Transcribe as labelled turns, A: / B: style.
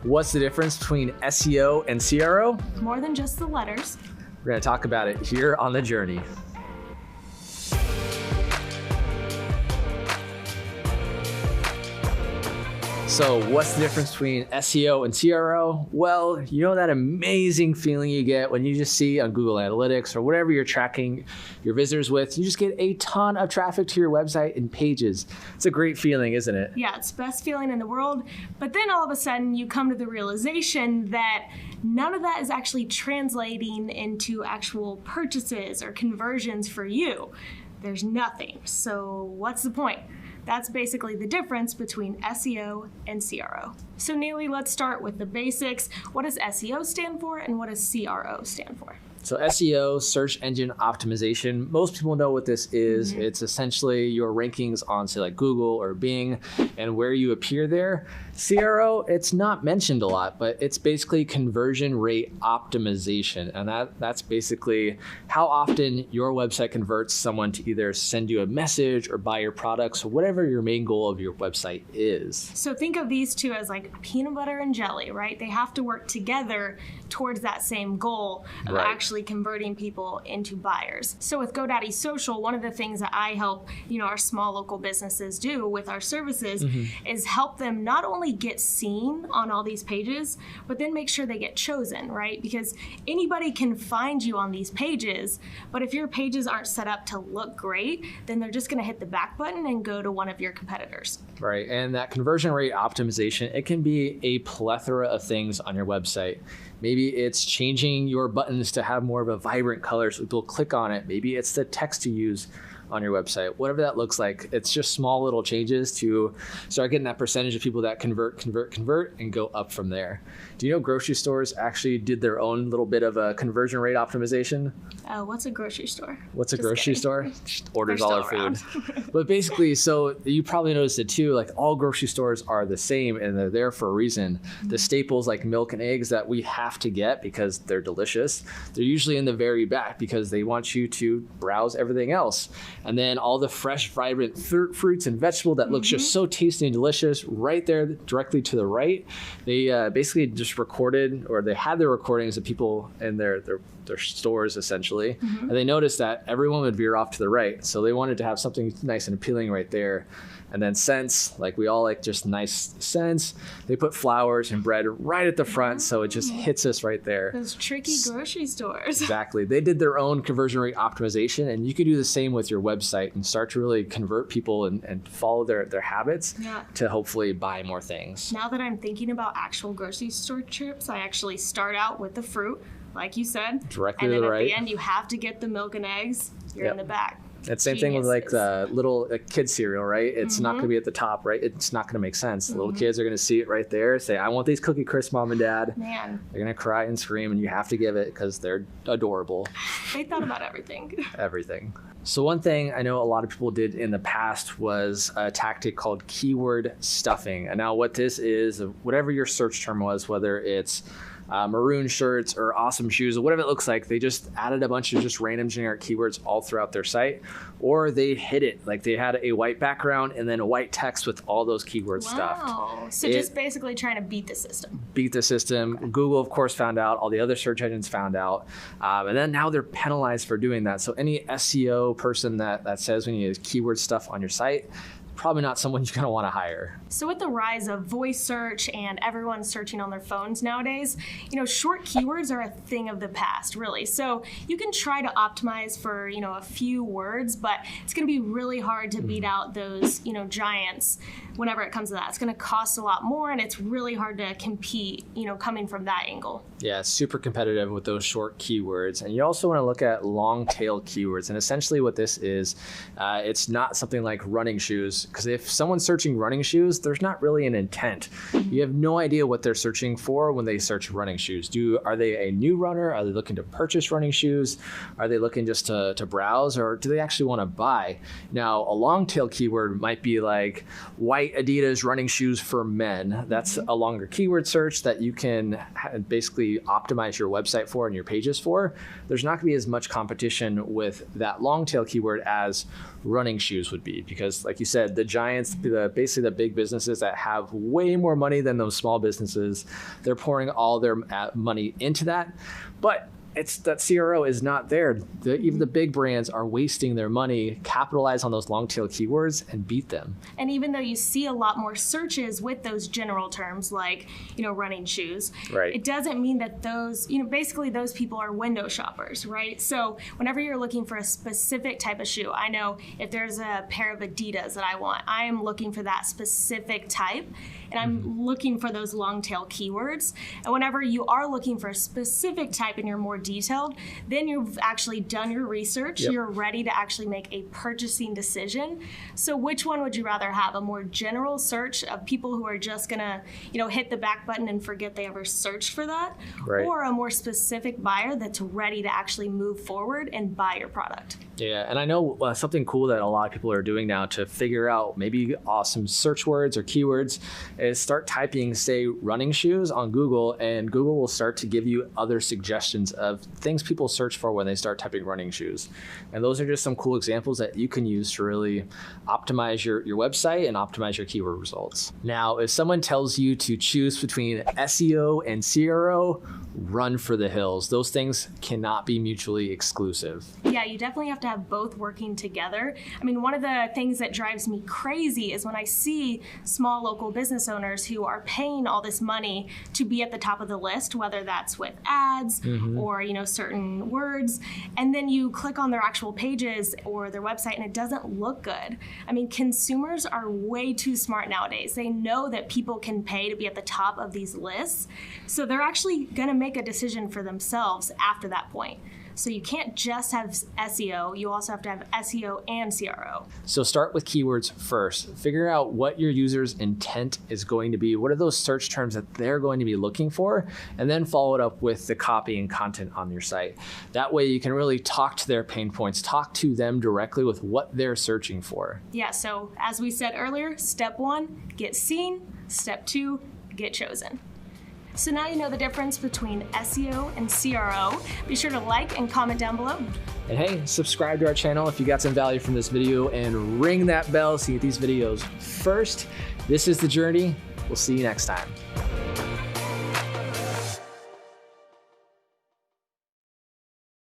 A: What's the difference between SEO and CRO?
B: More than just the letters.
A: We're going to talk about it here on The Journey. So what's the difference between SEO and CRO? Well, you know that amazing feeling you get when you just see on Google Analytics or whatever you're tracking your visitors with, you just get a ton of traffic to your website and pages. It's a great feeling, isn't it?
B: Yeah, it's the best feeling in the world. But then all of a sudden you come to the realization that none of that is actually translating into actual purchases or conversions for you. There's nothing. So what's the point? That's basically the difference between SEO and CRO. So Neely, let's start with the basics. What does SEO stand for and what does CRO stand for?
A: So SEO, search engine optimization, most people know what this is. It's essentially your rankings on, say, like Google or Bing and where you appear there. CRO, it's not mentioned a lot, but it's basically conversion rate optimization. And that's basically how often your website converts someone to either send you a message or buy your products, or whatever your main goal of your website is.
B: So think of these two as like peanut butter and jelly, right? They have to work together towards that same goal of actually converting people into buyers. So with GoDaddy Social, one of the things that I help, our small local businesses do with our services is help them not only get seen on all these pages, but then make sure they get chosen, right? Because anybody can find you on these pages, but if your pages aren't set up to look great, then they're just going to hit the back button and go to one of your competitors.
A: Right, and that conversion rate optimization, it can be a plethora of things on your website. Maybe it's changing your buttons to have more of a vibrant color so people click on it. Maybe it's the text you use on your website. Whatever that looks like, it's just small little changes to start getting that percentage of people that convert, and go up from there. Do you know grocery stores actually did their own little bit of a conversion rate optimization?
B: What's a grocery store?
A: What's a grocery store? Just orders all our food.
B: Around.
A: But basically, so you probably noticed it too, like all grocery stores are the same and they're there for a reason. The staples like milk and eggs that we have to get because they're delicious, they're usually in the very back because they want you to browse everything else. And then all the fresh, vibrant fruits and vegetables that looks just so tasty and delicious right there directly to the right. They basically just recorded, or they had their recordings of people in their stores essentially. And they noticed that everyone would veer off to the right. So they wanted to have something nice and appealing right there. And then scents, like we all like just nice scents. They put flowers and bread right at the front, so it just hits us right there.
B: Those tricky grocery stores.
A: Exactly. They did their own conversion rate optimization, and you could do the same with your website and start to really convert people and follow their habits to hopefully buy more things.
B: Now that I'm thinking about actual grocery store trips, I actually start out with the fruit, like you said.
A: Directly
B: to
A: the right.
B: And then at the end, you have to get the milk and eggs. You're in the back.
A: It's same thing with like the little kid cereal, right? It's not going to be at the top, right? It's not going to make sense. Little kids are going to see it right there, say, I want these Cookie Crisp, Mom and Dad.
B: Man.
A: They're going to cry and scream, and you have to give it because they're adorable.
B: They thought about everything.
A: Everything. So one thing I know a lot of people did in the past was a tactic called keyword stuffing. And now what this is, whatever your search term was, whether it's maroon shirts or awesome shoes or whatever it looks like, they just added a bunch of just random generic keywords all throughout their site, or they hid it. Like they had a white background and then a white text with all those keywords stuffed.
B: So just basically trying to beat the system.
A: Beat the system. Okay. Google, of course, found out. All the other search engines found out. And then now they're penalized for doing that. So any SEO person that says when you use keyword stuff on your site, probably not someone you're going to want to hire.
B: So with the rise of voice search and everyone searching on their phones nowadays, short keywords are a thing of the past, really. So you can try to optimize for, a few words, but it's going to be really hard to beat out those, giants whenever it comes to that. It's going to cost a lot more, and it's really hard to compete, coming from that angle.
A: Yeah, it's super competitive with those short keywords. And you also want to look at long tail keywords. And essentially what this is, it's not something like running shoes, because if someone's searching running shoes, there's not really an intent. You have no idea what they're searching for when they search running shoes. Are they a new runner? Are they looking to purchase running shoes? Are they looking just to browse, or do they actually want to buy? Now, a long tail keyword might be like white Adidas running shoes for men. That's a longer keyword search that you can basically optimize your website for and your pages for. There's not going to be as much competition with that long tail keyword as running shoes would be, because like you said, the giants, basically the big businesses that have way more money than those small businesses. They're pouring all their money into that. But it's that CRO is not there. Even the big brands are wasting their money, capitalize on those long tail keywords and beat them.
B: And even though you see a lot more searches with those general terms like, running shoes,
A: right,
B: it doesn't mean that those, basically those people are window shoppers, right? So whenever you're looking for a specific type of shoe, I know if there's a pair of Adidas that I want, I am looking for that specific type, and I'm looking for those long tail keywords. And whenever you are looking for a specific type and you're more detailed, then you've actually done your research.
A: Yep.
B: You're ready to actually make a purchasing decision. So which one would you rather have? A more general search of people who are just gonna, hit the back button and forget they ever searched for that?
A: Right.
B: Or a more specific buyer that's ready to actually move forward and buy your product?
A: Yeah, and I know something cool that a lot of people are doing now to figure out maybe awesome search words or keywords is start typing, say, running shoes on Google, and Google will start to give you other suggestions of things people search for when they start typing running shoes. And those are just some cool examples that you can use to really optimize your website and optimize your keyword results. Now, if someone tells you to choose between SEO and CRO, run for the hills. Those things cannot be mutually exclusive.
B: Yeah, you definitely have to have both working together. I mean, one of the things that drives me crazy is when I see small local business owners who are paying all this money to be at the top of the list, whether that's with ads or, certain words, and then you click on their actual pages or their website and it doesn't look good. I mean, consumers are way too smart nowadays. They know that people can pay to be at the top of these lists, so they're actually going to make a decision for themselves after that point. So you can't just have SEO, you also have to have SEO and CRO.
A: So start with keywords first. Figure out what your user's intent is going to be. What are those search terms that they're going to be looking for? And then follow it up with the copy and content on your site. That way you can really talk to their pain points, talk to them directly with what they're searching for.
B: Yeah, so as we said earlier, step 1, get seen. Step 2, get chosen. So now you know the difference between SEO and CRO. Be sure to like and comment down below.
A: And hey, subscribe to our channel if you got some value from this video, and ring that bell so you get these videos first. This is The Journey. We'll see you next time.